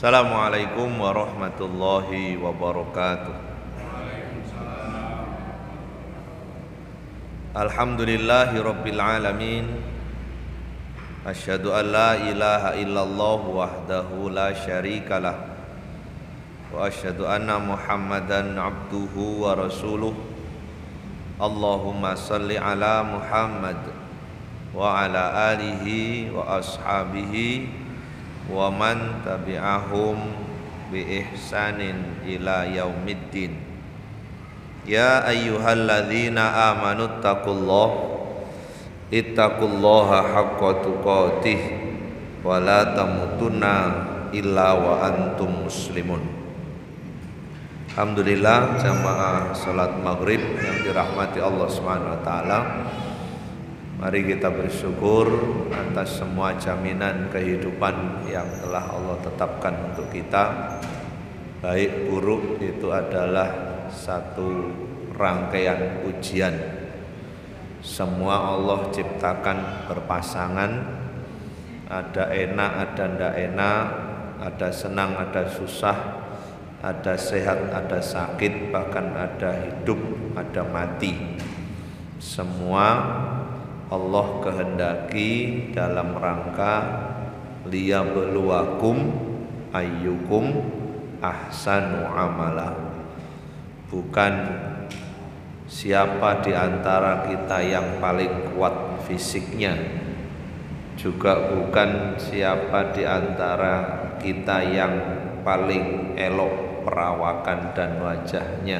Assalamualaikum warahmatullahi wabarakatuh. Alhamdulillahi rabbil alamin. Asyhadu an la ilaha illallah wahdahu la syarikalah. Wa asyhadu anna Muhammadan abduhu wa rasuluh. Allahumma salli ala Muhammad wa ala alihi wa ashabihi wa man tabi'ahum bi ihsanin ila yaumiddin. Ya ayyuhalladzina amanu ittaqullaha haqqa tuqatih wa la tamutunna illa wa antum muslimun. Alhamdulillah, jamaah salat maghrib yang dirahmati Allah Subhanahu wa taala. Mari kita bersyukur atas semua jaminan kehidupan yang telah Allah tetapkan untuk kita. Baik buruk itu adalah satu rangkaian ujian. Semua Allah ciptakan berpasangan. Ada enak, ada ndak enak, ada senang, ada susah, ada sehat, ada sakit, bahkan ada hidup, ada mati. Semua Allah kehendaki dalam rangka liyabluwakum ayyukum ahsanu amala. Bukan siapa di antara kita yang paling kuat fisiknya, juga bukan siapa di antara kita yang paling elok perawakan dan wajahnya,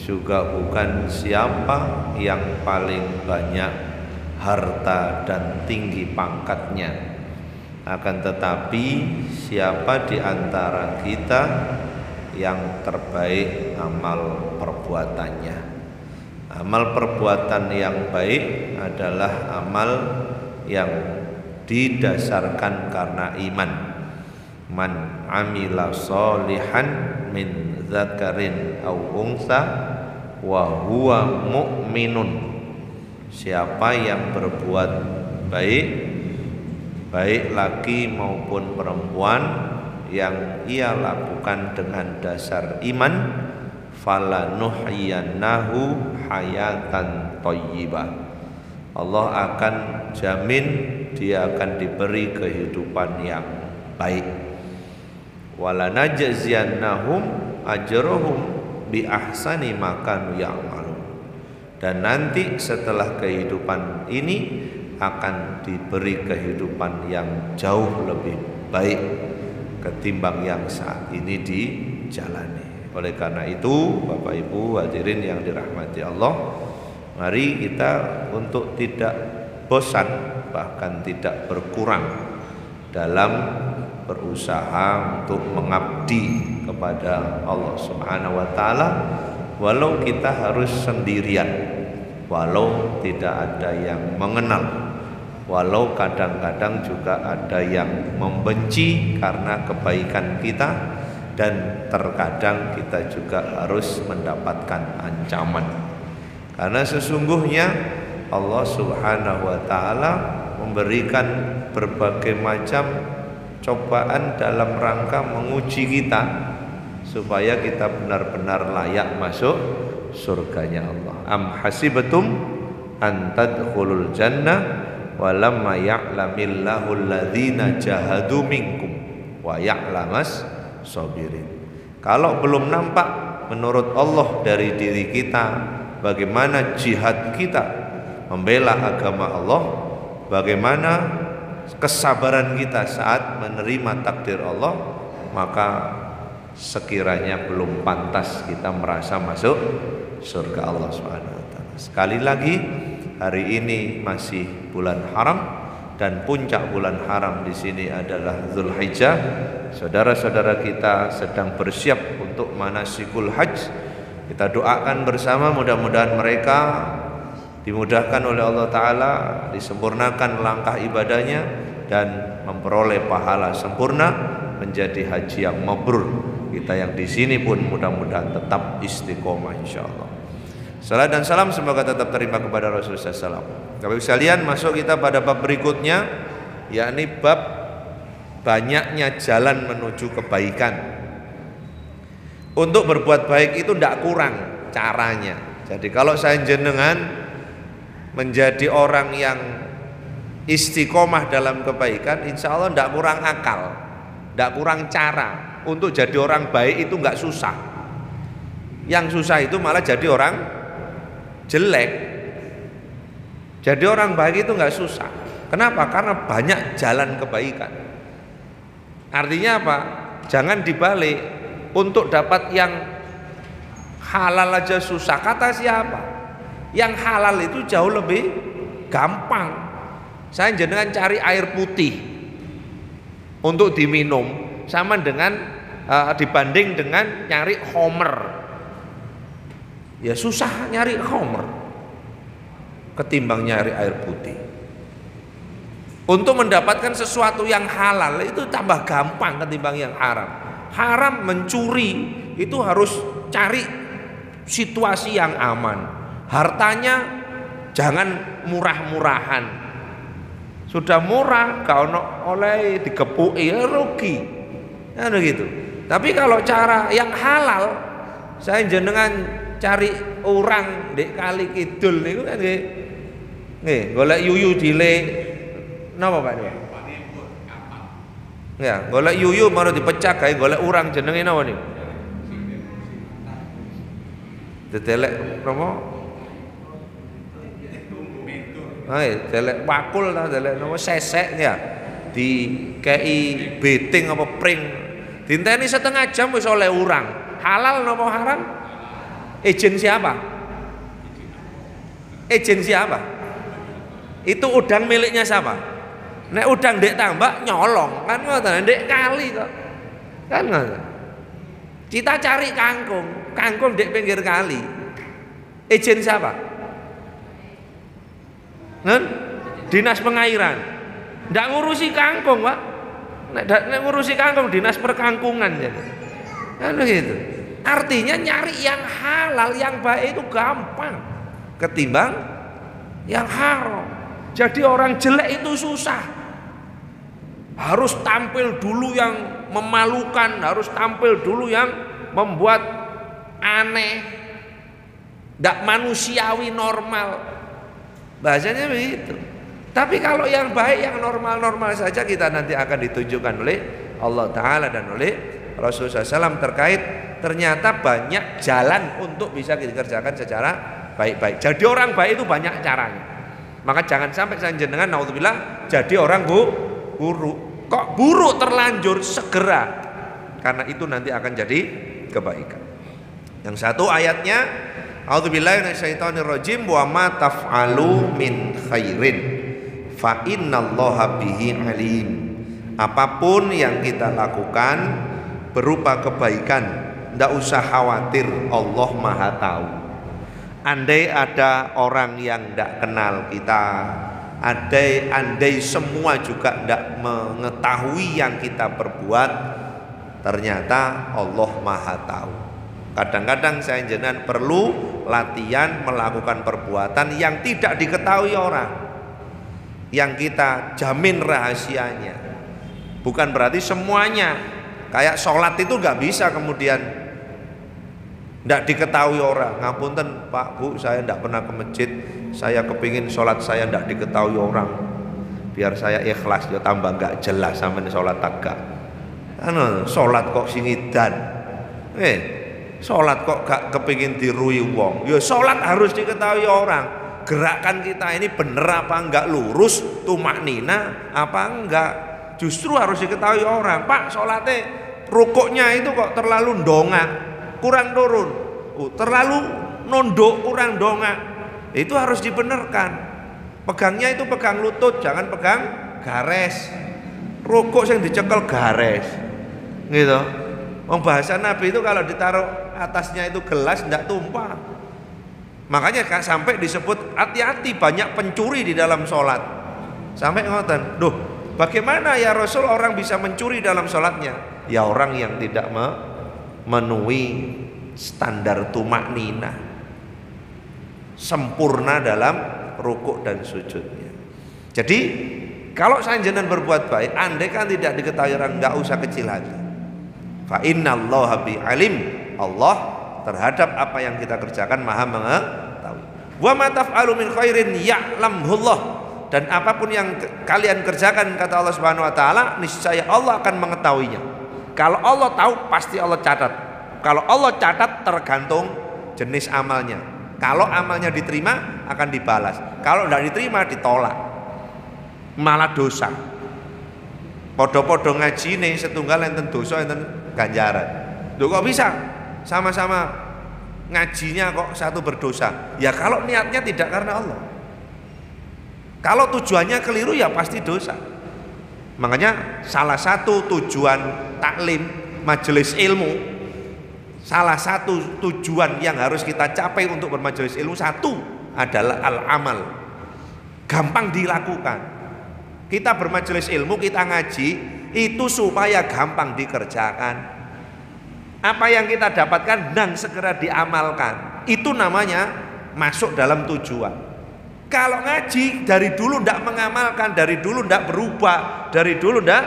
juga bukan siapa yang paling banyak harta dan tinggi pangkatnya. Akan tetapi siapa di antara kita yang terbaik amal perbuatannya. Amal perbuatan yang baik adalah amal yang didasarkan karena iman. Man amila sholihan min dzakarin aw unsa wa huwa mu'minun. Siapa yang berbuat baik, baik laki maupun perempuan, yang ia lakukan dengan dasar iman, falanuhyiyannahu hayatan thayyibah. Allah akan jamin dia akan diberi kehidupan yang baik. Walanajziyannahum ajrahum bi ahsani ma kanu ya'malun. Dan nanti setelah kehidupan ini akan diberi kehidupan yang jauh lebih baik ketimbang yang saat ini dijalani. Oleh karena itu, Bapak Ibu hadirin yang dirahmati Allah, mari kita untuk tidak bosan, bahkan tidak berkurang dalam berusaha untuk mengabdi kepada Allah Subhanahu wa taala, walau kita harus sendirian, walau tidak ada yang mengenal, walau kadang-kadang juga ada yang membenci karena kebaikan kita, dan terkadang kita juga harus mendapatkan ancaman. Karena sesungguhnya Allah Subhanahu wa taala memberikan berbagai macam cobaan dalam rangka menguji kita supaya kita benar-benar layak masuk surganya Allah. Am hasibatum an tadkhulul jannah walamma ya'lamillahu alladzina jahadu minkum wa ya'lamas sabirin. Kalau belum nampak menurut Allah dari diri kita bagaimana jihad kita membela agama Allah, bagaimana kesabaran kita saat menerima takdir Allah, maka sekiranya belum pantas kita merasa masuk surga Allah Subhanahu wa taala. Sekali lagi, hari ini masih bulan haram, dan puncak bulan haram di sini adalah Dzulhijjah. Saudara-saudara kita sedang bersiap untuk manasikul hajj. Kita doakan bersama, mudah-mudahan mereka dimudahkan oleh Allah Ta'ala, disempurnakan langkah ibadahnya, dan memperoleh pahala sempurna menjadi haji yang mabrur. Kita yang di sini pun mudah-mudahan tetap istiqomah insyaallah. Salam dan salam semoga tetap terima kepada Rasulullah SAW. Bapak Ibu sekalian, masuk kita pada bab berikutnya, yakni bab banyaknya jalan menuju kebaikan. Untuk berbuat baik itu tidak kurang caranya. Jadi kalau saya jenengan menjadi orang yang istiqomah dalam kebaikan, insya Allah tidak kurang akal, tidak kurang cara. Untuk jadi orang baik itu nggak susah. Yang susah itu malah jadi orang jelek. Jadi orang baik itu nggak susah. Kenapa? Karena banyak jalan kebaikan. Artinya apa? Jangan dibalik. Untuk dapat yang halal aja susah. Kata siapa? Yang halal itu jauh lebih gampang. Saya jenengan cari air putih untuk diminum sama dengan dibanding dengan nyari homer. Ya susah nyari homer ketimbang nyari air putih. Untuk mendapatkan sesuatu yang halal itu tambah gampang ketimbang yang haram. Haram mencuri itu harus cari situasi yang aman. Hartanya jangan murah-murahan. Sudah murah kalau oleh dikepuki ya rugi. Nah gitu. Tapi kalau cara yang halal, saya jenengan cari orang dek kali kidul niku kan nggih golek yuyu dile napa Pak niku? Ya, golek yuyu baru dipecah gawe golek urang jenenge napa niku? Dedelek napa? Hai, delek wakul ta delek napa sesek ya. Dikei beting apa pring. Dinteni setengah jam wis oleh urang. Halal napa haram? Izin siapa? Izin siapa? Itu udang miliknya siapa? Nek udang dek tambak nyolong kan ngoten dek kali kok. Kan ngoten. Kita cari kangkung, kangkung dek pinggir kali. Izin siapa? Nen? Dinas pengairan. Ndak ngurusi kangkung, Pak. Nek ngurusi kangkung dinas perkangkungan jadi. Kan begitu. Artinya nyari yang halal, yang baik itu gampang ketimbang yang haram. Jadi orang jelek itu susah. Harus tampil dulu yang memalukan, harus tampil dulu yang membuat aneh, tidak manusiawi normal. Bahasanya begitu. Tapi kalau yang baik, yang normal-normal saja kita nanti akan ditunjukkan oleh Allah Ta'ala dan oleh Rasulullah SAW terkait ternyata banyak jalan untuk bisa dikerjakan secara baik-baik. Jadi orang baik itu banyak caranya. Maka jangan sampai saya jenengan naudzubillah jadi orang buruk. Kok buruk terlanjur segera, karena itu nanti akan jadi kebaikan. Yang satu ayatnya a'udzubillahi minasyaitonirrajim wa ma taf'alu min khairin fa innallaha bihi alim. Apapun yang kita lakukan berupa kebaikan, tidak usah khawatir, Allah Maha tahu. Andai ada orang yang tidak kenal kita, andai semua juga tidak mengetahui yang kita perbuat, ternyata Allah Maha tahu. Kadang-kadang saya jenengan perlu latihan melakukan perbuatan yang tidak diketahui orang, yang kita jamin rahasianya. Bukan berarti semuanya kayak sholat itu nggak bisa kemudian tidak diketahui orang. Ngapunten Pak Bu, saya tidak pernah ke masjid, saya kepingin sholat saya tidak diketahui orang, biar saya ikhlas, ya tambah nggak jelas sama sholat tagak. Sholat kok singidan, sholat kok gak kepingin dirui wong. Ya sholat harus diketahui orang. Gerakan kita ini bener apa enggak, lurus, tumaknina apa enggak, justru harus diketahui orang. Pak sholatnya rukuknya itu kok terlalu ndongak, kurang turun, terlalu nondok, kurang dongak. Itu harus dibenarkan. Pegangnya itu pegang lutut, jangan pegang gares. Rukuk yang dicekel gares, gitu. Bahasa Nabi itu kalau ditaruh atasnya itu gelas tidak tumpah. Makanya sampai disebut hati-hati, banyak pencuri di dalam sholat. Sampai ngoten, duh, bagaimana ya Rasul orang bisa mencuri dalam sholatnya? Ya orang yang tidak memenuhi standar tumakninah, sempurna dalam rukuk dan sujudnya. Jadi Kalau saya jenengan berbuat baik, andai kan tidak diketahui orang, nggak usah kecil hati. Fa innallaha bi alim. Allah terhadap apa yang kita kerjakan maha mengetahui. Wa ma taf'alu min khairin ya'lamhullah. Dan apapun yang kalian kerjakan, kata Allah Subhanahu wa taala, niscaya Allah akan mengetahuinya. Kalau Allah tahu, pasti Allah catat. Kalau Allah catat, tergantung jenis amalnya. Kalau amalnya diterima, akan dibalas. Kalau tidak diterima, ditolak, malah dosa. Podo-podo ngaji nih setunggal enten dosa enten ganjaran. Loh kok bisa sama-sama ngajinya kok satu berdosa? Ya kalau niatnya tidak karena Allah. Kalau tujuannya keliru ya pasti dosa. Makanya salah satu tujuan taklim majelis ilmu, salah satu tujuan yang harus kita capai untuk bermajelis ilmu, satu adalah al-amal. Gampang dilakukan. Kita bermajelis ilmu, kita ngaji itu supaya gampang dikerjakan. Apa yang kita dapatkan dan segera diamalkan, itu namanya masuk dalam tujuan. Kalau ngaji dari dulu tidak mengamalkan, dari dulu tidak berubah, dari dulu tidak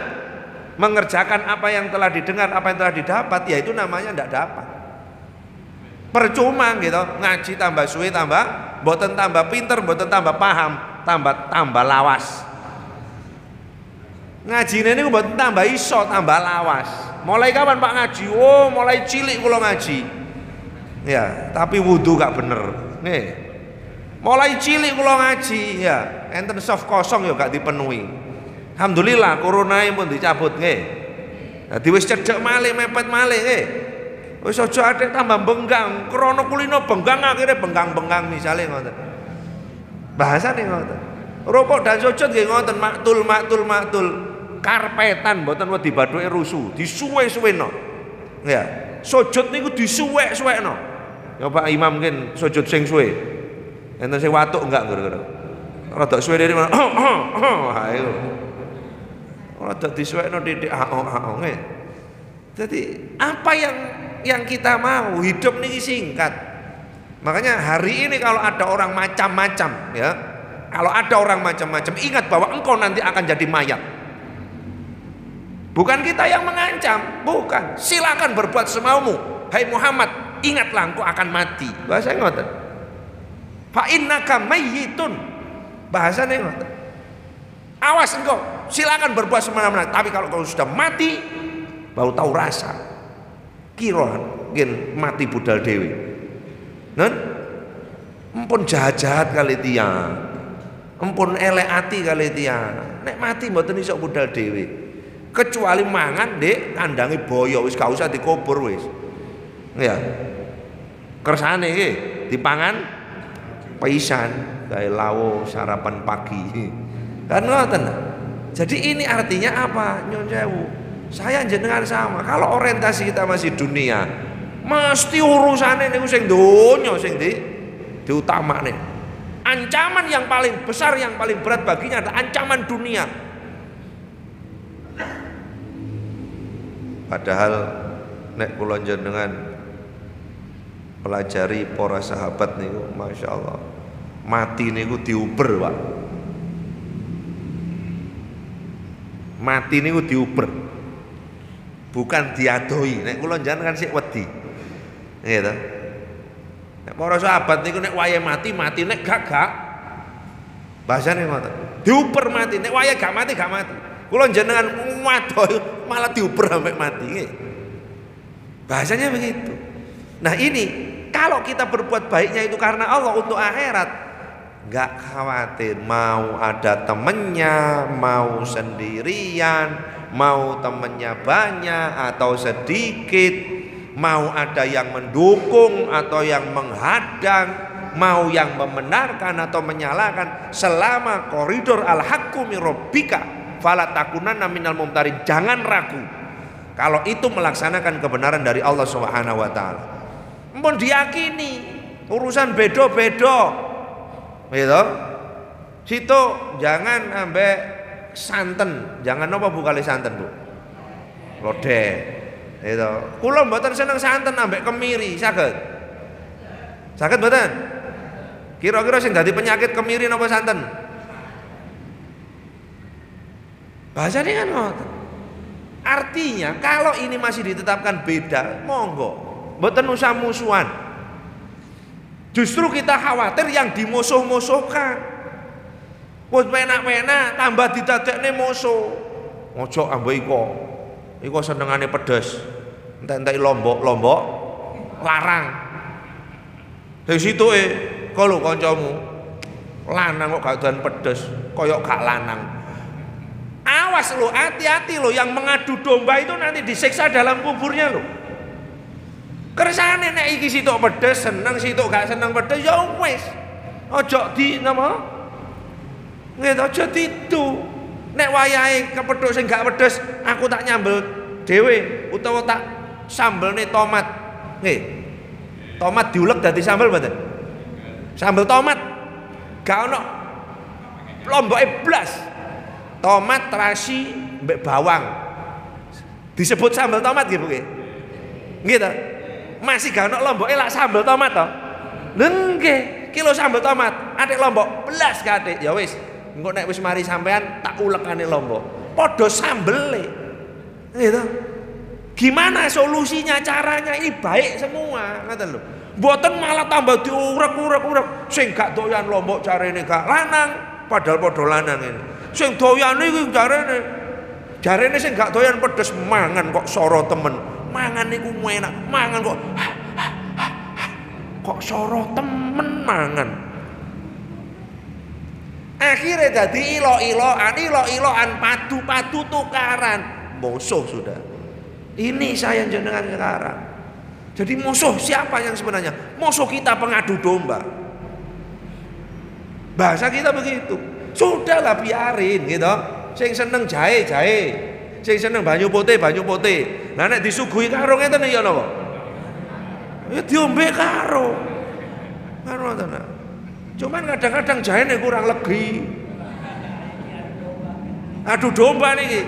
mengerjakan apa yang telah didengar, apa yang telah didapat, ya itu namanya tidak dapat. Percuma gitu, ngaji tambah suwe tambah, mboten tambah pinter, mboten tambah paham, tambah lawas. Ngaji ini mboten tambah iso, tambah lawas. Mulai kapan Pak ngaji? Oh, mulai cilik kula ngaji. Ya, tapi wudu gak bener. Nih. Mulai cilik kula ngaji, ya, enten soft kosong ya gak dipenuhi. Alhamdulillah corona pun dicabut nggih. Dadi wis cedhek malih, mepet malih nggih. Wis aja atik tambah benggang, krana kulino benggang akhirnya benggang-benggang misale ngoten. Bahasane ngoten. Rokok dan sujud nggih ngoten, maktul. Karpetan mboten wedi bathuke rusuh, disuwe-suweno. Ya, sujud niku disuwek-suwekno. Ya Pak Imam mungkin sujud sing suwe. Enten sing watuk enggak kira-kira. Rada suwe dene. Ayo. Rada disuwekno titik nggih. Jadi apa yang kita mau, hidup niki singkat. Makanya hari ini kalau ada orang macam-macam ya, kalau ada orang macam-macam, ingat bahwa engkau nanti akan jadi mayat. Bukan kita yang mengancam, bukan. Silakan berbuat semaumu. Hai Muhammad, ingatlah engkau akan mati. Bahasa ngoten. Fa innaka mayyitun. Bahasane ngoten. Awas engkau, silakan berbuat semena-mena, tapi kalau kau sudah mati baru tahu rasa. Kira ngen mati budal dewi. Nen? Empun jahat-jahat kali tiang. Empun elek ati kali tiang. Nek mati mboten iso budal dewi. Kecuali mangan dek kandangi boyo wis gak usah dikubur wis. Ya. Kersane iki dipangan pisan gawe lawo sarapan pagi. Kan ngoten. Jadi ini artinya apa? Nyun sewu. Saya jenengan sama. Kalau orientasi kita masih dunia, mesti urusane niku sing donya sing diutamakne. Ancaman yang paling besar, yang paling berat baginya adalah ancaman dunia. Padahal nek kula jenengan pelajari para sahabat niku Masya Allah, mati niku diuber Pak. Mati niku diuber, bukan diadoi. Nek kula jenengan sik wedi gitu. Nek para sahabat niku nek wayahe mati nek gak bahasane ngoten, diuber mati. Nek wayahe gak mati. Kula jenengan waduh malah diuber sampai mati. Bahasanya begitu. Nah ini kalau kita berbuat baiknya itu karena Allah untuk akhirat, nggak khawatir mau ada temennya, mau sendirian, mau temennya banyak atau sedikit, mau ada yang mendukung atau yang menghadang, mau yang membenarkan atau menyalahkan, selama koridor al-haqqu min rabbika fala takunanna minal mumtarin. Jangan ragu kalau itu melaksanakan kebenaran dari Allah Subhanahu wa taala. Mun diyakini urusan bedo-bedo gitu. Situ jangan ambek santen, jangan apa Bu kali santen Bu. Lodeh. Gitu. Kula mboten seneng santen ambek kemiri, saged. Saged mboten? Kira-kira sing dadi penyakit kemiri napa santen? Bahasanya kan ngoten. Artinya kalau ini masih ditetapkan beda, monggo. Mboten usah musuhan. Justru kita khawatir yang dimusuh-musuhkan. Wis penak-penak tambah didadekne musuh. Ojo ambo iko senengane pedes. Entek-entek lombok larang. Dari situ kalau kancamu lanang kok gak doyan pedes, koyok gak lanang. Awas lo, hati-hati lo, yang mengadu domba itu nanti disiksa dalam kuburnya lo. Kersane nek iki sitok pedes seneng, sitok gak seneng pedes ya wis. Ojo di napa? Nggih ojo ditu. Nek wayahe kepethuk sing gak pedes, aku tak nyambel dhewe utawa tak sambelne tomat. Nggih. Tomat diulek dadi sambel mboten? Sambel tomat. Gak ono lomboke blas. Tomat, terasi, mbek bawang. Disebut sambal tomat nggih Bu nggih. Nggih ta? Masih gak ono lomboke lak sambal tomat to. Lha nggih, kilo sambal tomat, atik lombok blas katik. Ya wis, engko nek wis mari sampean tak ulekane lombok. Padha sambele. Nggih to? Gimana solusinya, caranya ini baik semua, ngoten lho. Mboten malah tambah diurek-urek. Sing gak doyan lombok carane gak lanang, padahal padha lanang ini. Sing doyan iki jarene sing gak doyan pedes mangan kok soro temen. Mangan niku enak, mangan kok soro temen mangan. Akhirnya jadi ilo-iloan, padu-padu tukaran. Musuh sudah. Ini saya jenengan sekarang. Jadi musuh siapa yang sebenarnya? Musuh kita pengadu domba. Bahasa kita begitu. Sudahlah biarin gitu. Sing seneng jahe. Sing seneng banyu putih. Lah nek disuguhi karo ngeten ya napa? Ya diombe karo. Karo tenan. Cuman kadang-kadang jahene kurang legi. Aduh domba niki.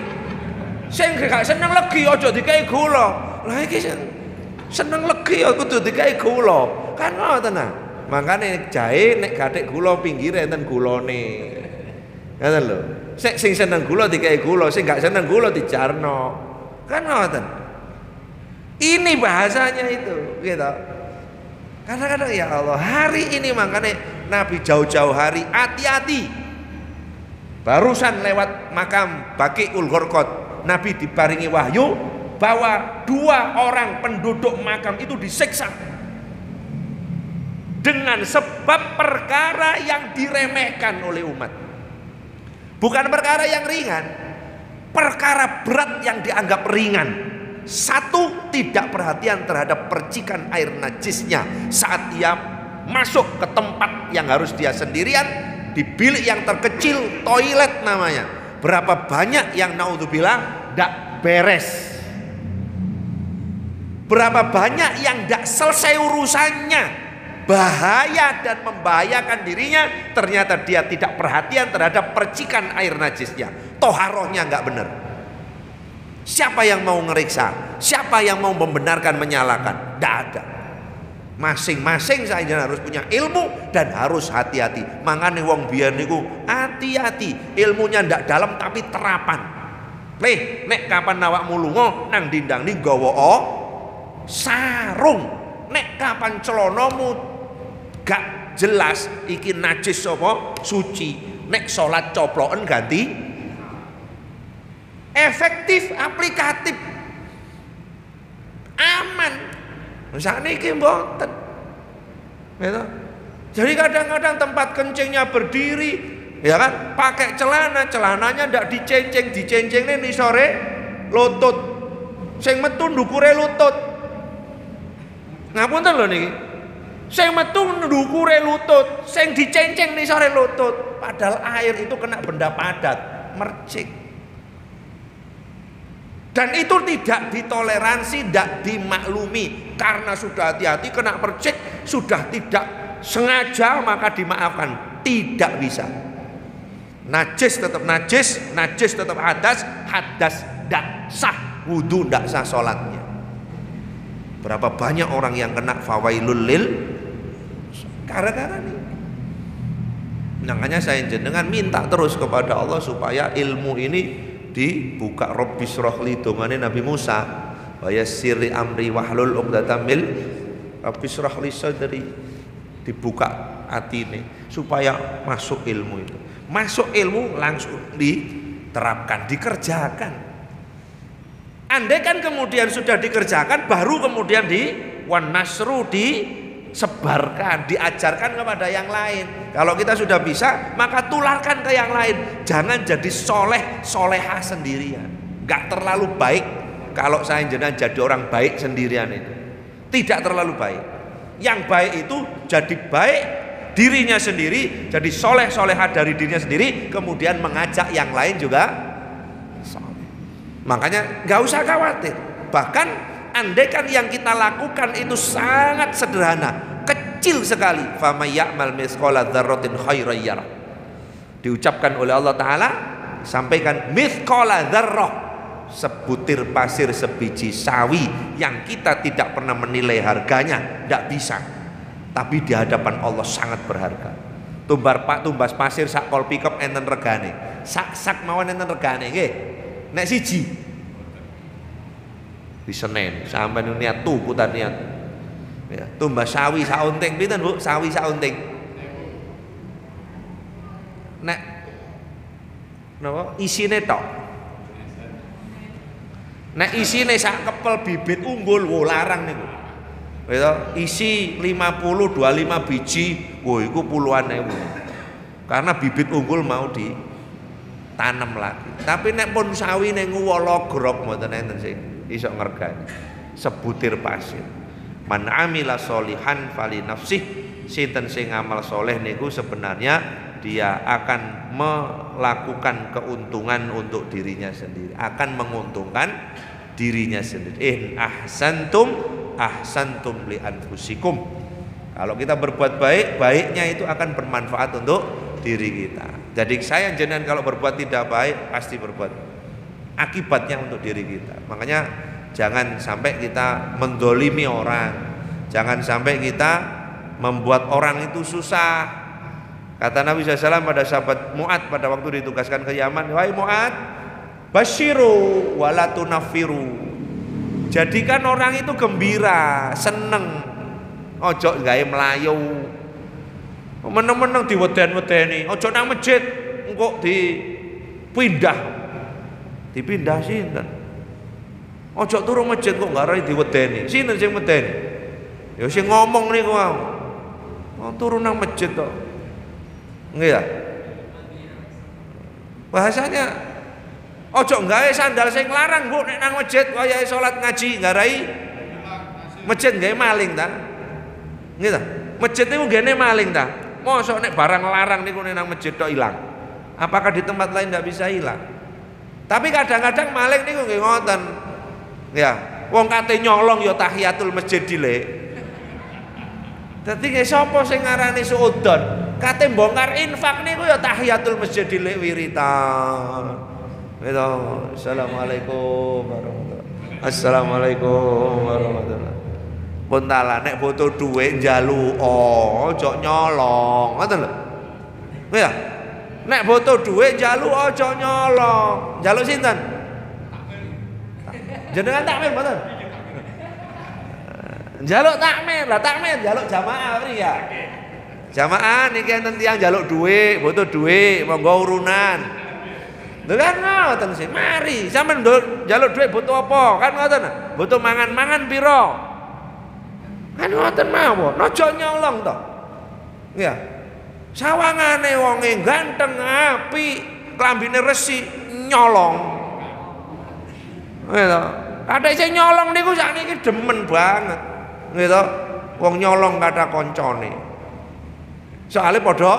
Sing gak seneng legi aja dikai gula. Lah iki seneng legi ya kudu dikai gula. Kan ngoten nah. Makane jahe nek gathik gula pinggire enten gulane. Ngoten lho. Sing seneng gula dikai gula, sing gak seneng gula dijarno. Kan ngoten. Ini bahasanya itu, gitu. Kadang-kadang ya Allah, hari ini makanya Nabi jauh-jauh hari hati-hati. Barusan lewat makam Baqiul Gharqad, Nabi diparingi wahyu bahwa 2 orang penduduk makam itu disiksa dengan sebab perkara yang diremehkan oleh umat. Bukan perkara yang ringan, perkara berat yang dianggap ringan. 1, tidak perhatian terhadap percikan air najisnya saat ia masuk ke tempat yang harus dia sendirian, di bilik yang terkecil, toilet namanya. Berapa banyak yang naudzubillah tidak beres. Berapa banyak yang tidak selesai urusannya, bahaya dan membahayakan dirinya, ternyata dia tidak perhatian terhadap percikan air najisnya. Toharohnya nggak benar. Siapa yang mau ngeriksa? Siapa yang mau membenarkan, menyalahkan? Tidak ada. Masing-masing saja harus punya ilmu dan harus hati-hati. Mangane wong biyen niku hati-hati, ilmunya ndak dalam tapi terapan. Nek kapan awakmu lunga nang dindang ni nggawa sarung. Nek kapan celanamu gak jelas iki najis apa suci. Nek salat coploken ganti. Efektif, aplikatif, aman. Misalnya ini mboten. Gitu. Jadi kadang-kadang tempat kencingnya berdiri, ya kan, pakai celananya ndak dicenceng nih sore lutut. Sing metu ndukure lutut. Ngapunten lho niki. Sing metu ndukure lutut, sing dicenceng nih sore lutut. Padahal air itu kena benda padat, mercik. Dan itu tidak ditoleransi, tidak dimaklumi. Karena sudah hati-hati kena percik, sudah tidak sengaja maka dimaafkan. Tidak bisa. Najis tetap najis, najis tetap hadas, hadas tidak sah, wudu tidak sah sholatnya. Berapa banyak orang yang kena fawailul lil gara-gara ini. Makanya saya jenengan minta terus kepada Allah supaya ilmu ini dibuka Rabbis rohli dongane Nabi Musa wa yassirli amri wahlul 'uqdatam min Rabbis rohli sadri, dibuka atine supaya masuk ilmu itu. Masuk ilmu langsung diterapkan, dikerjakan. Andai kan kemudian sudah dikerjakan, baru kemudian wan nasru disebarkan, diajarkan kepada yang lain. Kalau kita sudah bisa, maka tularkan ke yang lain. Jangan jadi soleh soleha sendirian. Gak terlalu baik kalau saya jenengan jadi orang baik sendirian itu. Tidak terlalu baik. Yang baik itu jadi baik dirinya sendiri, jadi soleh soleha dari dirinya sendiri, kemudian mengajak yang lain juga soleh. Makanya nggak usah khawatir. Bahkan andaikan yang kita lakukan itu sangat sederhana, kecil sekali, faman ya'mal mithqala dzarratin khairan yarah. Diucapkan oleh Allah Ta'ala, sampaikan mithqala dzarrah, sebutir pasir, sebiji sawi yang kita tidak pernah menilai harganya, tidak bisa, tapi di hadapan Allah sangat berharga. Tumbas pasir sak kol pickup enten regane, sak mawon enten regane nggih. Nek siji di Senen sampai niat tuku ta niat. Ya, tumbas sawi saunting pinten Bu? Sawi saunting. Nek napa isine tok? Nek isine sak kepel bibit unggul wo larang niku. Gitu, isi 50 25 biji, wah itu puluhan ewu. Karena bibit unggul mau ditanam lagi. Tapi nek pun sawi ning Wologrog mboten enten sing iso ngergani. Sebutir pasir. Man amila sholihan fali nafsih, sinten sing amal soleh niku sebenarnya dia akan melakukan keuntungan untuk dirinya sendiri, akan menguntungkan dirinya sendiri. In ahsantum li anfusikum. Kalau kita berbuat baik, baiknya itu akan bermanfaat untuk diri kita. Jadi saya jenengan kalau berbuat tidak baik pasti berbuat akibatnya untuk diri kita. Makanya jangan sampai kita mendolimi orang, jangan sampai kita membuat orang itu susah. Kata Nabi SAW pada sahabat Mu'ad pada waktu ditugaskan ke Yaman, wahai Mu'ad, basyiru wala tunaffiru. Jadikan orang itu gembira, seneng. Ojo gawe melayu. Meneng-meneng diweden-wedeni. Ojo nang masjid engko dipindah. Dipindah sinten? Ojo turu masjid kok ngarai diwedeni. Sinten sing medeni? Ya sing ngomong niku wae. Oh, turu nang masjid kok. Nggih ya. Bahasanya ojo nggawe sandal sing larang Bu nek nang masjid wayahe salat ngaji ngarai masjid nggawe maling ta? Nggih ta? Masjid niku nggene maling ta? Mosok nek barang larang niku nek nang masjid tok ilang. Apakah di tempat lain tidak bisa hilang? Tapi kadang-kadang maling niku nggih ngoten. Ya, wong kate nyolong ya tahiyatul masjid dhisik. Dadi nggih sapa sing ngarani suudon? Kate bongkar infak niku ya tahiyatul masjid dhisik wiritan. Assalamualaikum warahmatullahi. Assalamualaikum warahmatullahi. Puntala nek butuh duit njaluk ojo nyolong, ngoten lho. Ya. Nek butuh duit njaluk ojo nyolong. Njaluk sinten? Jenengan takmir mboten? Njaluk takmir, lah takmir njaluk jamaah mriki ya. Jamaah niki enten tiyang njaluk duit, butuh duit, monggo urunan. Lho kan ngoten sih, mari sampean njaluk duit butuh apa? Kan ngoten. Butuh mangan-mangan piro? Kan ngoten mawon, aja nyolong to. Ya. Sawangane wonge ganteng, apik, klambine resik, nyolong. Gitu. Ada sing nyolong niku sakniki demen banget. Gitu. Wong nyolong kata koncone. Soale padha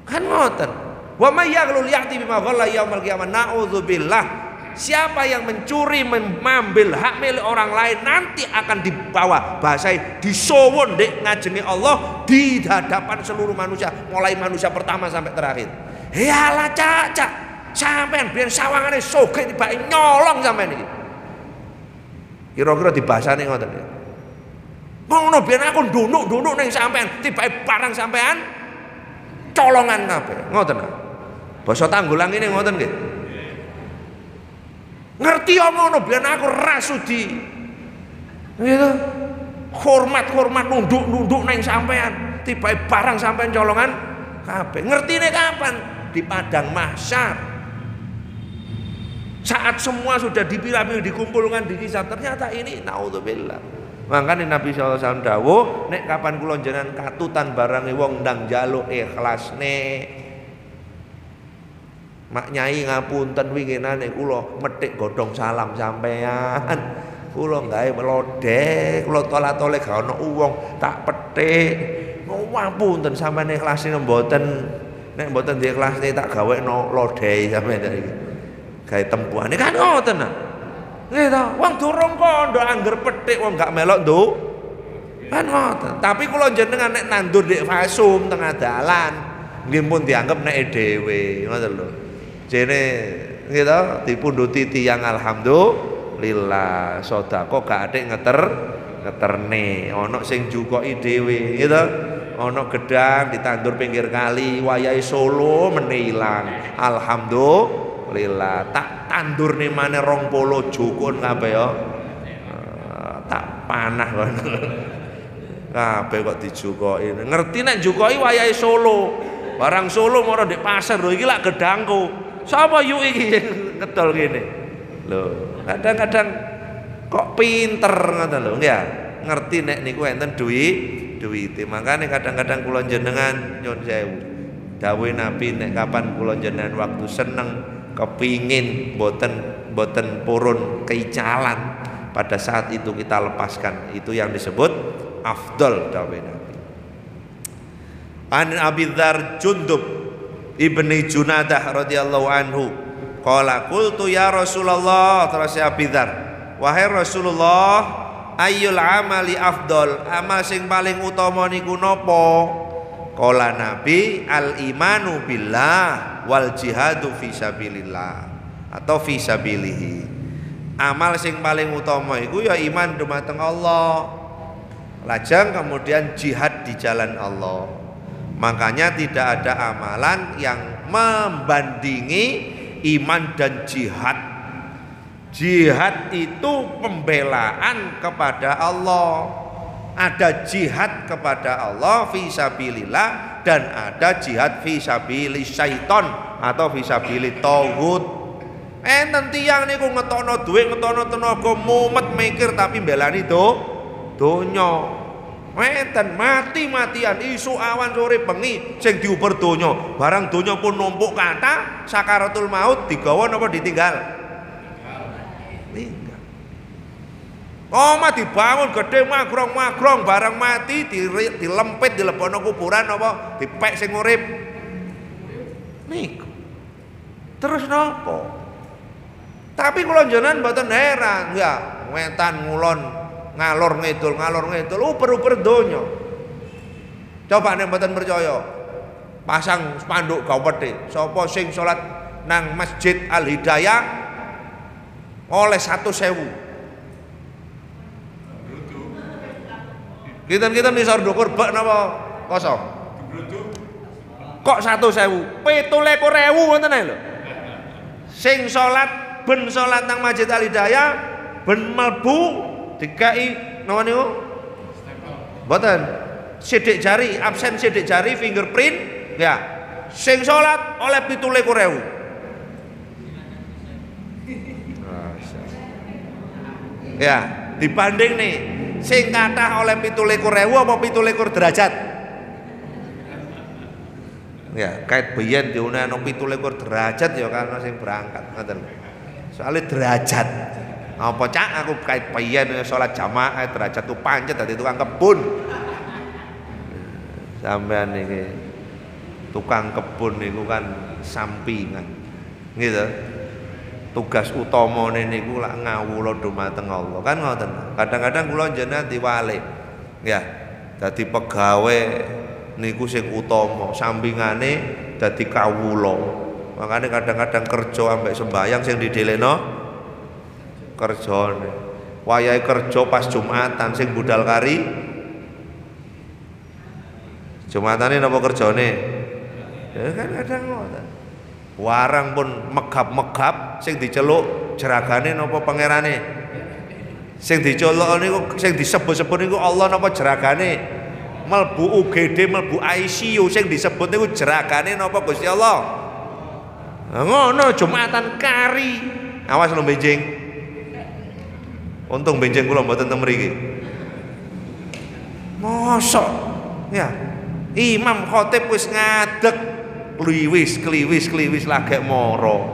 kan ngoten. Wa may yaghlul ya'ti bima ghalla yaumil qiyamah. Nauzubillah. Siapa yang mencuri mengambil hak milik orang lain nanti akan dibawa bahasa disowon dek ngajeni Allah di hadapan seluruh manusia, mulai manusia pertama sampai terakhir. Yalah cacak sampean biyen sawangane sugih tibake nyolong sampean iki. Kira-kira dibahasane ngoten ya. Ngono biyen aku ndunuk-ndunuk ning sampean tibake barang sampean colongan kabeh. Ngoten. Basa Tanggulang ini ngoten nggih. Ngerti ngono biyen aku ra sudi. Gitu. Hormat nunduk neng sampean, tiba barang sampean colongan kabeh. Ngertine kapan? Di padang mahsyar. Saat semua sudah dipilah-pilih dikumpulkan di kisah, ternyata ini naudzubillah. Makanya Nabi SAW dawuh, nek kapan kula jenengan katutan barange wong ndang njaluk ikhlasne. Mak Nyai ngapunten winginane kula methik godhong salam sampean. Kula gawe melodek, kula tolat-tolek gak ana wong tak petik. Ngapunten sampean ikhlasne mboten. Nek mboten diikhlasne tak gawekno lodeh sampean iki. Gawe tempuhane kan ngoten nah. Nggih to, wong durung kandha angger petik wong gak melok nduk. Kan ngoten. Tapi kula jenengan nek nandur ndek fasum tengah dalan, nggih pun dianggep nek dhewe, ngoten lho. Jene nggih to dipunduti tiyang alhamdulillah, sedekah gak atik ngeterne. Ana sing jukoki dhewe, nggih to. Ana gedang ditandur pinggir kali, wayahe Solo meneh ilang. Alhamdulillah, tak tandur nih mana 20 jukun kabeh ya. Tak panah kon. Kabeh kok dijukoki. Ngerti nek jukoki wayahe Solo. Barang Solo moro ndek pasar lho iki lak gedangku. Sapa yuk iki ngedol kene. Lho, kadang-kadang kok pinter ngoten lho, nggih ya. Ngerti nek niku enten duwite. Makane kadang-kadang kula jenengan nyun sewu. Dawuh Nabi nek kapan kula jenengan waktu seneng kepingin boten purun keicalan, pada saat itu kita lepaskan, itu yang disebut afdol dawuh Nabi. An Abi Dzar Jundub ibni Junadah radhiyallahu anhu qala qultu ya Rasulullah, terus Abi Dzar, wahai Rasulullah, ayyul amali afdol, amal sing paling utama niku napa? Qala Nabi, al imanu billah wal jihadu fi sabilillah atau fi sabilihi. Amal sing paling utama iku ya iman dumateng Allah, lajeng kemudian jihad di jalan Allah. Makanya tidak ada amalan yang membandingi iman dan jihad. Jihad itu pembelaan kepada Allah. Ada jihad kepada Allah fisabilillah, dan ada jihad fisabili syaiton atau fisabili tauhid. Enten tiyang niku ngetokno duit, ngetokno tenaga, mumet mikir tapi mbelani donya. Enten mati-matian isu awan sore bengi sing diuber donya. Barang donya pun numpuk kata sakaratul maut digawa napa ditinggal? Tinggal. Omah dibangun gede magrong-magrong, barang mati dilempit dilebokno kuburan apa dipek sing urip. Niku. Terus napa? Tapi kula jenengan mboten heran, ya, wetan ngulon ngalor ngidul uber-uber donya. Coba nek mboten percaya, pasang spanduk gawedhe, sapa sing salat nang Masjid Al Hidayah oleh 1.000. Kita nisor dukur bak napa kosong? Kok 1.000? 17.000 ngoten ae lho. Sing salat ben salat nang Masjid Al Hidayah ben mlebu dikai napa niku? Mboten. Sidik jari, absen sidik jari, fingerprint, ya. Sing salat oleh 17.000. Ya, dibanding nih sing kathah oleh 17.000 apa 17 derajat? Ya, kait biyen diune ana 17 derajat ya karena sing berangkat ngoten. Soale derajat. Apa cak aku kait biyen salat jamaah derajat tu pancet dadi tukang kebun. Sampean iki tukang kebun niku kan sampingan. Gitu. Tugas utamane niku lak ngawula dumateng Allah. Kan ngoten. Kadang-kadang kula jenengan diwalik. Ya, dadi pegawe niku sing utama, sampingane dadi kawula. Makane kadang-kadang kerja ambek sembayang sing dideleno kerjane. Wayahe kerja pas Jumatan sing budal kari. Jumatane napa kerjane? Ya kan kadang ngoten. Warang pun megap-megap, sing diceluk jeragane napa pangerane? Sing diceluk niku sing disebut-sebut niku Allah napa jeragane? Melbu UGD, melbu ICU sing disebut niku jeragane napa Gusti Allah? Ngono Jumatan kari. Awas lho benjing. Untung benjing kula mboten teng mriki. Mosok ya. Imam khotib wis ngadeg kliwis lagek moro.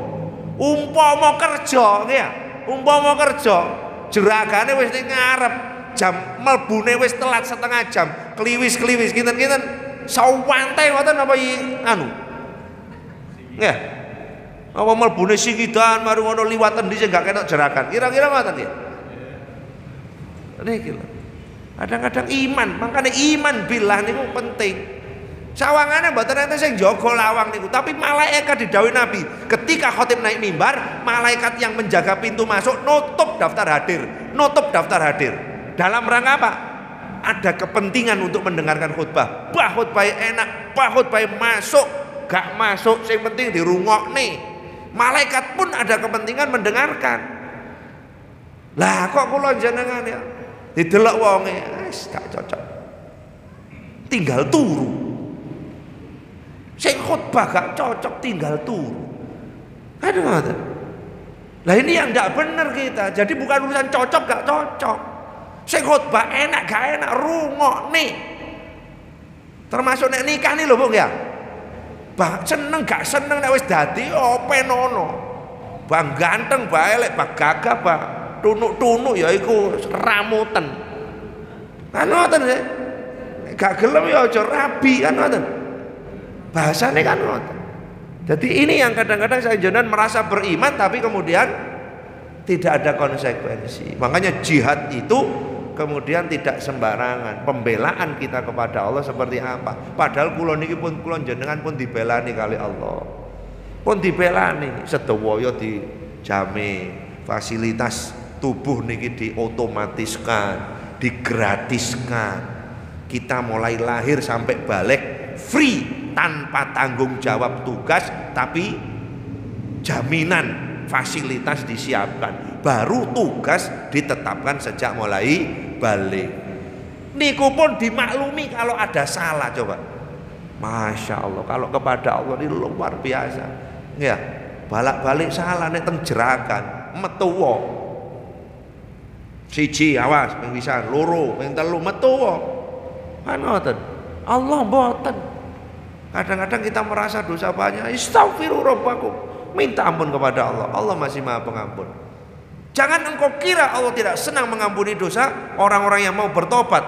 Umpama kerja ya, umpama kerja jeragane wis ning ngarep, jam mlebune wis telat setengah jam, kliwis kinten-kinten sawante ngoten apa anu. Nggih. Apa mlebune sikidan mari ngono liwat endi sing gak ketok jeragan. Kira-kira ngoten ya. Niki lho. Kadang-kadang iman, makanya iman billah niku penting. Sawangane mboten enten sing jaga lawang niku, tapi malaikat didhawuhi Nabi, ketika khatib naik mimbar, malaikat yang menjaga pintu masuk nutup daftar hadir, Dalam rangka apa? Ada kepentingan untuk mendengarkan khutbah. Bah khutbah enak, bah khutbah masuk, gak masuk sing penting dirungokne. Malaikat pun ada kepentingan mendengarkan. Lah kok kula jenengan ya didelok wonge wis gak cocok. Tinggal turu. Sing khutbah gak cocok tinggal turu. Aduh ngoten. Lah ini yang gak bener kita. Jadi bukan urusan cocok gak cocok. Sing khutbah enak gak enak rungokne. Termasuk nek nikah nih lho Bung ya. Bah seneng gak seneng nek wis dadi openono. Bang ganteng bae elek bang gagah bang tunuk-tunuk ya iku ramuten. Kan ngoten sih. Gak gelem ya aja rabi kan ngoten. Bahasanya kan ngoten. Jadi ini yang kadang-kadang saya jenengan merasa beriman tapi kemudian tidak ada konsekuensi. Makanya jihad itu kemudian tidak sembarangan. Pembelaan kita kepada Allah seperti apa? Padahal kula niki pun kula jenengan pun dibelani kali Allah. Pun dibelani sedaya dijame, fasilitas tubuh niki diotomatiskan, digratiskan. Kita mulai lahir sampai balik free tanpa tanggung jawab tugas, tapi jaminan fasilitas disiapkan. Baru tugas ditetapkan sejak mulai balik. Niku pun dimaklumi kalau ada salah. Coba, masya Allah, kalau kepada Allah ini luar biasa. Ya, balik salah nek teng jerakan metuwa. Siji awas, ping pisan, loro, ping telu metuwa. Kan ngoten. Allah mboten. Kadang-kadang kita merasa dosa banyak, istaghfiru rabbakum, minta ampun kepada Allah. Allah masih Maha Pengampun. Jangan engkau kira Allah tidak senang mengampuni dosa orang-orang yang mau bertobat.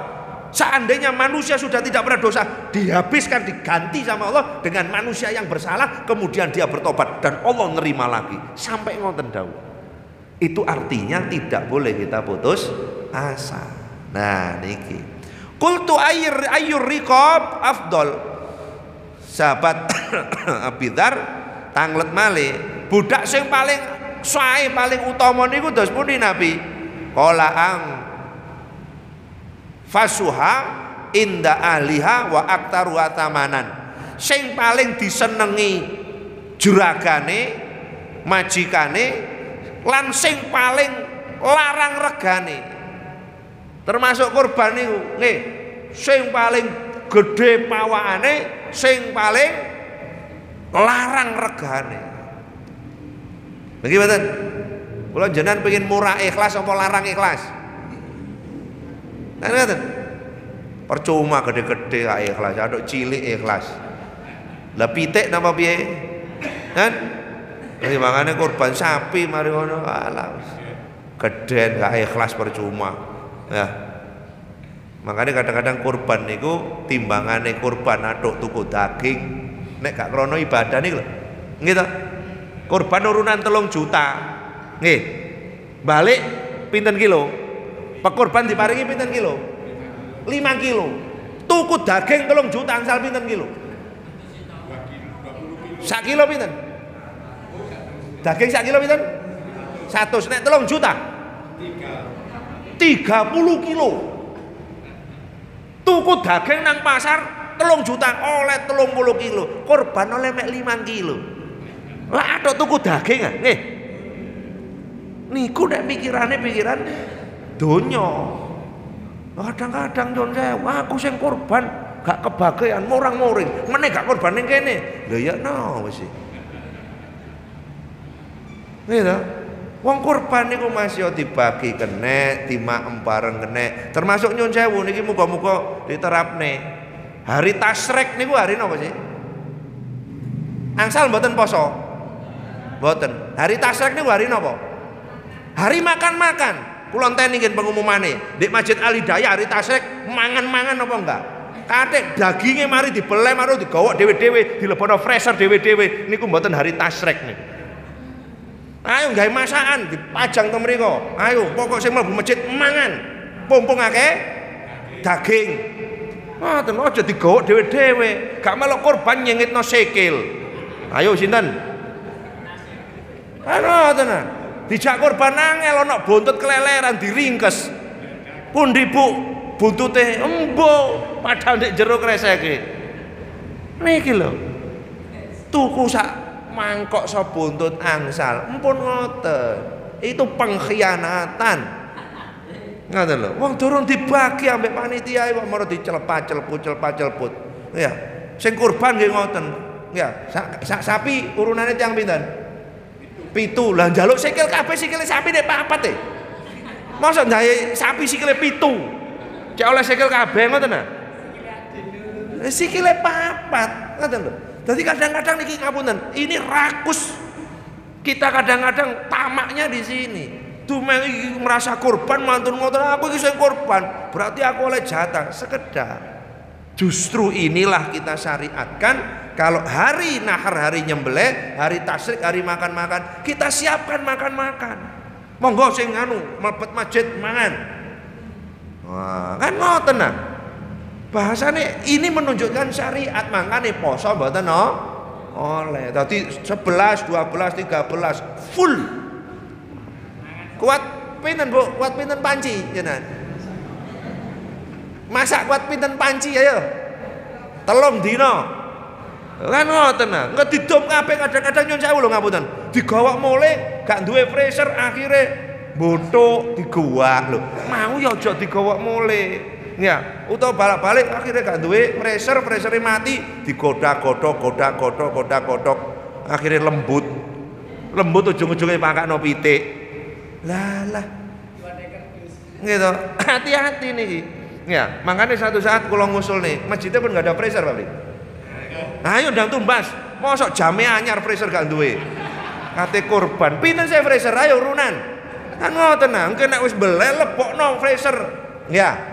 Seandainya manusia sudah tidak pernah dosa, dihabiskan, diganti sama Allah dengan manusia yang bersalah, kemudian dia bertobat dan Allah nerima lagi. Sampai ngoten dawuh. Itu artinya tidak boleh kita putus asa. Nah niki. Qultu ayyur riqab afdal. Sahabat Abi Dzar tanglet malih, budak sing paling sae paling utama niku dos pundi Nabi? Qala ang fasuha inda ahliha wa aktaru atamanan. Sing paling disenengi juragane, majikane, lan sing paling larang regane. Termasuk kurban niku nggih, sing paling gedhe pawakane, sing paling larang regane. Nggih mboten? Kula jenengan pengen murah ikhlas apa larang ikhlas? Nah ngoten. Percuma gede-gede gak ikhlas, aduk cilik ikhlas. Lah pitik napa piye? Kan? Jadi makane kurban sapi mari ngono alah. Gedhen gak ikhlas percuma. Ya. Makanya kadang-kadang kurban niku timbangane kurban aduk tuku daging nek gak krono ibadah niku lho. Nggih ta? Kurban urunan 3 juta. Nggih. Balik pinten kilo? Pekurban diparingi pinten kilo? 5 kilo. Tuku daging 3 juta angsal pinten kilo? 1 kilo pinten? Daging 1 kilo pinten? 100 nek 3 juta. 30 kilo. Tuku daging nang pasar 3 juta oleh 30 kilo. Kurban oleh mek 5 kilo. Lah atok tuku daging ah. Nggih. Niku nek pikiran donya. Kadang-kadang Nyun Sewu, aku sing korban gak kebagian murang-muring. Meneh gak korban ning kene. Lha ya no wis. Nggih. Wong kurban niku Mas yo dibagi kenek, dimaem bareng kenek. Termasuk Nyun Sewu niki muga-muga diterapne. Hari Tasyrik niku hari napa sih? Angsal mboten poso? Mboten. Hari Tasyrik niku hari napa? Hari makan-makan. Kula enteni nggih pengumumane. Di Masjid Al Hidayah hari Tasyrik mangan-mangan apa enggak? Kathik dagingnya mari dibelem karo digawa dhewe-dhewe, dilebono freezer dhewe-dhewe. Niku mboten hari Tasyrik niku. Ayo gawe masakan dipajang teng mriko. Ayo pokok sing mlebu masjid mangan. Pompong akeh daging. Ngoten aja digawa dhewe-dhewe. Gak melok korban nyengitno sikil. Ayo sinten? Ngoten. Dijak korban angel ana buntut keleleran diringkes. Pundi Bu buntute embo padahal ndek jero kreseke. Niki lho. Tuku sak mangkok sop buntut angsal empun ngoten, itu pengkhianatan. Ngoten lho, wong durung dibagi ambek panitia kok maro dicelpat-celput ya. Sing kurban nggih ngoten ya. Sapi urunane tiyang pinten? 7. Lah njaluk sikil kabeh, sikile sapi nek papat e. Mosok ndae sapi sikile 7 cek oleh sikil kabeh ngoten nah. Sikile papat ngoten lho. Jadi kadang-kadang niki ngapunten, ini rakus. Kita kadang-kadang tamaknya di sini. Dumeng iki merasa korban mantun ngoten, aku iki sing korban, berarti aku oleh jatah sekedar. Justru inilah kita syariatkan kalau hari nahar, hari nyembelih, hari tasyrik, hari makan-makan, kita siapkan makan-makan. Monggo sing anu mlebet masjid mangan. Wah, kan ngoten nah. Bahasane ini menunjukkan syariat, makane poso mboten oleh. Dadi 11, 12, 13 full. Kuat pinten Bu? Kuat pinten panci jenengan? Masak kuat pinten panci ayo. 3 dina. Kan ngoten nah. Engko didom kabeh kadang-kadang Nyun Sewu lho ngapunten. Digawak mule gak duwe freezer akhire bothok digawak lho. Mau ya aja digawak mule. Ya, utawa balik-balik akhirnya gak duwe freezer mati, digodhog-godhog, akhirnya lembut ujung-ujungnya pakakno pitik. Lah. Gitu. Hati-hati niki. Ya, makanya satu saat kula ngusul nih, masjidnya pun gak ada freezer, Pak. Ayo ndang tumbas, mosok jame anyar freezer gak duwe. Kate korban, pinten saya freezer ayo urunan. Kan ngoten nah, engko nek wis belek lebokno freezer. Ya.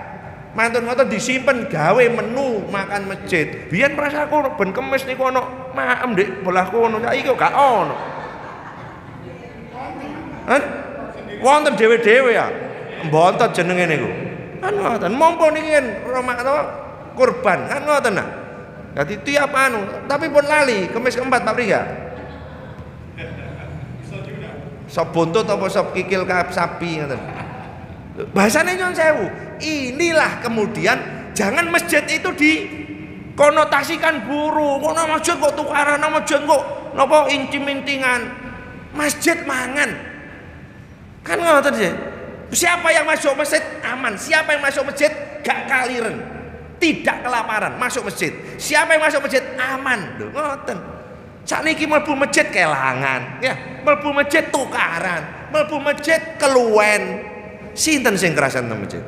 Mantun ngoten disimpen gawe menu makan masjid. Biyen merasa aku ben kemis niku ana maem Dik belah kono. Saiki kok gak ono. Kan wonten dhewe-dhewe ya. Mbontot jenenge niku. Kan ngoten, mompo niki kan kurban kan ngoten nah. Dadi tiap anu, tapi pun lali kemis keempat Pak Priya. Sop buntut apa sop kikil sapi ngoten. Bahasanya Nyun Sewu, inilah kemudian jangan masjid itu dikonotasikan buruk. Kok masjid kok tukaran, masjid kok napa incim-intingan. Masjid mangan. Kan ngoten sih. Siapa yang masuk masjid aman, siapa yang masuk masjid gak kaliren, tidak kelaparan, masuk masjid. Siapa yang masuk masjid aman. Lho ngoten. Sakniki mlebu masjid kelangan, ya, mlebu masjid tukaran, mlebu masjid keluwen. Sinten sing kerasan nang masjid.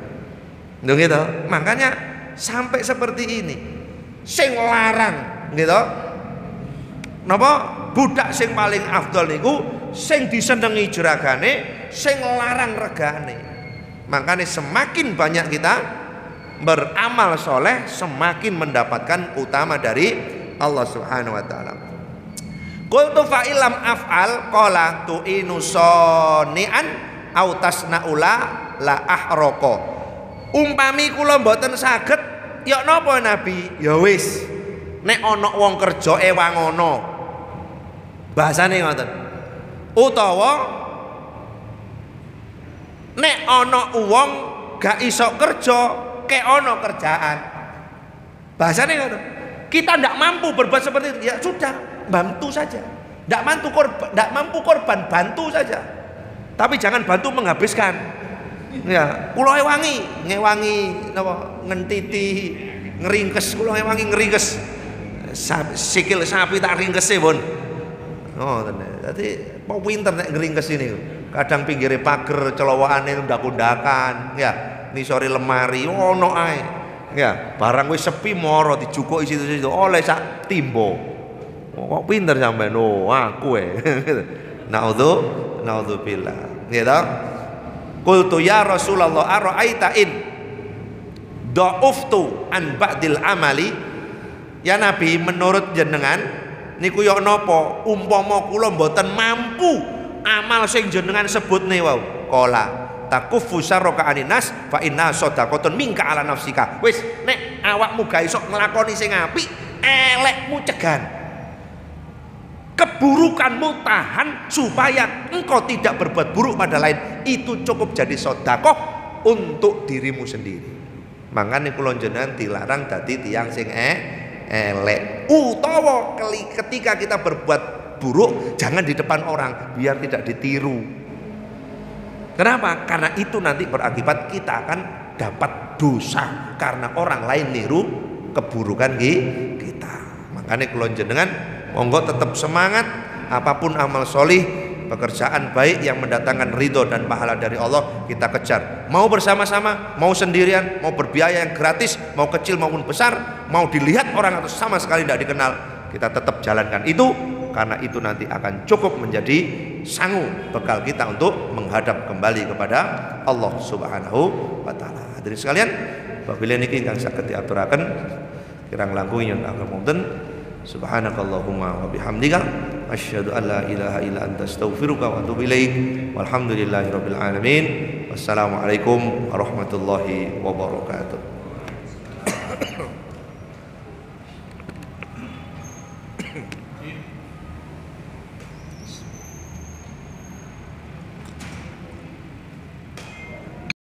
Lho gitu. Makanya sampai seperti ini. Sing larang gitu. Napa? Budak sing paling afdol niku sing disenengi juragane, sing larang regane. Makanya semakin banyak kita beramal soleh, semakin mendapatkan utama dari Allah Subhanahu wa taala. Qultu fa illam af'al qala tu'inu sonian au tasnaula la ahroko. Umpami kula mboten saged ya napa Nabi? Ya wis nek ana wong kerja ewangono. Bahasane ngoten. Utawa nek ana wong gak iso kerja kek ana kerjaan. Bahasane ngoten. Kita ndak mampu berbuat seperti itu, ya sudah bantu saja. Tidak mampu korban, bantu saja. Tapi jangan bantu menghabiskan. Ya, kula ngewangi napa ngentiti, ngeringkes, kula ngewangi ngeringkes. Sikil sapi tak ringkese, Pun. Oh, dadi mau pinter nek ngeringkes ini. Kadang pinggire pager, celowakane ndak-undakan, ya, nisore lemari ono ae. Ya, barang wis sepi moro dijukuki situ-situ oleh sak timbo. Kok pinter sampean? Oh, aku naudzubillah. Ya toh? Qultu ya Rasulullah ara'aita in da'uftu an ba'dil amali. Ya Nabi, menurut jenengan niku yo napa umpama kula mboten mampu amal sing jenengan sebutne wau. Qala takuffu syarraka aninas fa inna shadaqatun minka ala nafsika. Wis nek awakmu ga iso nglakoni sing apik, elekmu cegan. Keburukanmu tahan supaya engkau tidak berbuat buruk pada lain. Itu cukup jadi sedekah untuk dirimu sendiri. Makanya kula jenengan dilarang dadi tiyang sing elek. Utawa ketika kita berbuat buruk jangan di depan orang biar tidak ditiru. Kenapa? Karena itu nanti berakibat kita akan dapat dosa karena orang lain niru keburukan kita. Makanya kula jenengan monggo tetap semangat, apapun amal solih, pekerjaan baik yang mendatangkan ridho dan pahala dari Allah kita kejar. Mau bersama-sama, mau sendirian, mau berbiaya yang gratis, mau kecil maupun besar, mau dilihat orang atau sama sekali tidak dikenal, kita tetap jalankan itu, karena itu nanti akan cukup menjadi sangu bekal kita untuk menghadap kembali kepada Allah Subhanahu wa taala. Hadirin sekalian, apabila niki ingkang saged diaturaken kirang langkung yen ngapunten. Subhanakallahumma wa bihamdika asyhadu an la ilaha illa anta astaghfiruka wa atubu ilaik. Walhamdulillahirabbil alamin. Wassalamualaikum warahmatullahi wabarakatuh.